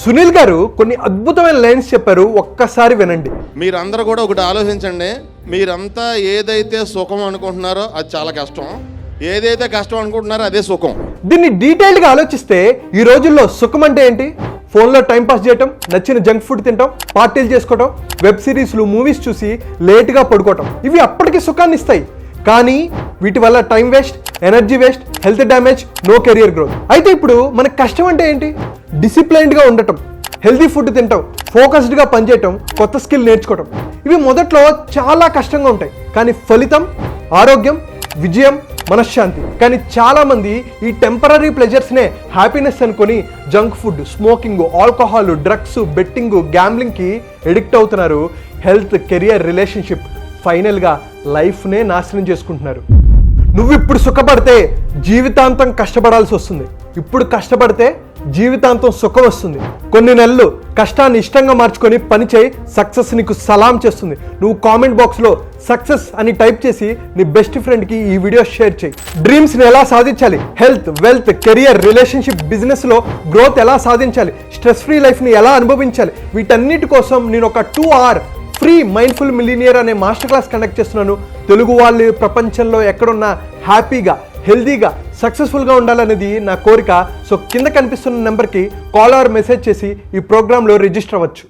సునీల్ గారు కొన్ని అద్భుతమైన లైన్స్ చెప్పారు, ఒక్కసారి వినండి. మీరందరూ కూడా ఒకటి ఆలోచించండి. మీరంతా ఏదైతే సుఖం అనుకుంటున్నారో అది చాలా కష్టం, ఏదైతే కష్టం అనుకుంటున్నారో అదే సుఖం. దీన్ని డీటెయిల్డ్గా ఆలోచిస్తే ఈ రోజుల్లో సుఖం అంటే ఏంటి? ఫోన్లో టైంపాస్ చేయటం, నచ్చిన జంక్ ఫుడ్ తినటం, పార్టీలు చేసుకోవటం, వెబ్ సిరీస్లు మూవీస్ చూసి లేట్గా పడుకోవటం, ఇవి అప్పటికి సుఖాన్ని ఇస్తాయి. కానీ వీటి వల్ల time waste, energy waste, health damage, no career growth. అయితే ఇప్పుడు మనకు కష్టం అంటే ఏంటి? డిసిప్లైన్డ్గా ఉండటం, హెల్తీ ఫుడ్ తినటం, ఫోకస్డ్గా పనిచేయటం, కొత్త స్కిల్ నేర్చుకోవటం. ఇవి మొదట్లో చాలా కష్టంగా ఉంటాయి, కానీ ఫలితం ఆరోగ్యం, విజయం, మనశ్శాంతి. కానీ చాలామంది ఈ టెంపరీ ప్లెజర్స్నే హ్యాపీనెస్ అనుకొని junk food, smoking, alcohol, drugs, betting, గ్యాంబ్లింగ్కి ఎడిక్ట్ అవుతున్నారు. హెల్త్, కెరియర్, రిలేషన్షిప్, ఫైనల్గా లైఫ్నే నాశనం చేసుకుంటున్నారు. నువ్వు ఇప్పుడు సుఖపడితే జీవితాంతం కష్టపడాల్సి వస్తుంది, ఇప్పుడు కష్టపడితే జీవితాంతం సుఖం వస్తుంది. కొన్ని నెలలు కష్టాన్ని ఇష్టంగా మార్చుకొని పని చేయి, సక్సెస్ నీకు సలాం చేస్తుంది. నువ్వు కామెంట్ బాక్స్లో సక్సెస్ అని టైప్ చేసి నీ బెస్ట్ ఫ్రెండ్కి ఈ వీడియో షేర్ చేయి. డ్రీమ్స్ని ఎలా సాధించాలి, హెల్త్, వెల్త్, కెరియర్, రిలేషన్షిప్, బిజినెస్లో గ్రోత్ ఎలా సాధించాలి, స్ట్రెస్ ఫ్రీ లైఫ్ని ఎలా అనుభవించాలి, వీటన్నిటి కోసం నేను ఒక 2 hour ఫ్రీ మైండ్ఫుల్ మిలీనియర్ అనే మాస్టర్ క్లాస్ కండక్ట్ చేస్తున్నాను. తెలుగు వాళ్ళు ప్రపంచంలో ఎక్కడున్నా హ్యాపీగా, హెల్దీగా, సక్సెస్ఫుల్గా ఉండాలనేది నా కోరిక. సో కింద కనిపిస్తున్న నెంబర్కి కాల్ ఆర్ మెసేజ్ చేసి ఈ ప్రోగ్రాంలో రిజిస్టర్ అవ్వచ్చు.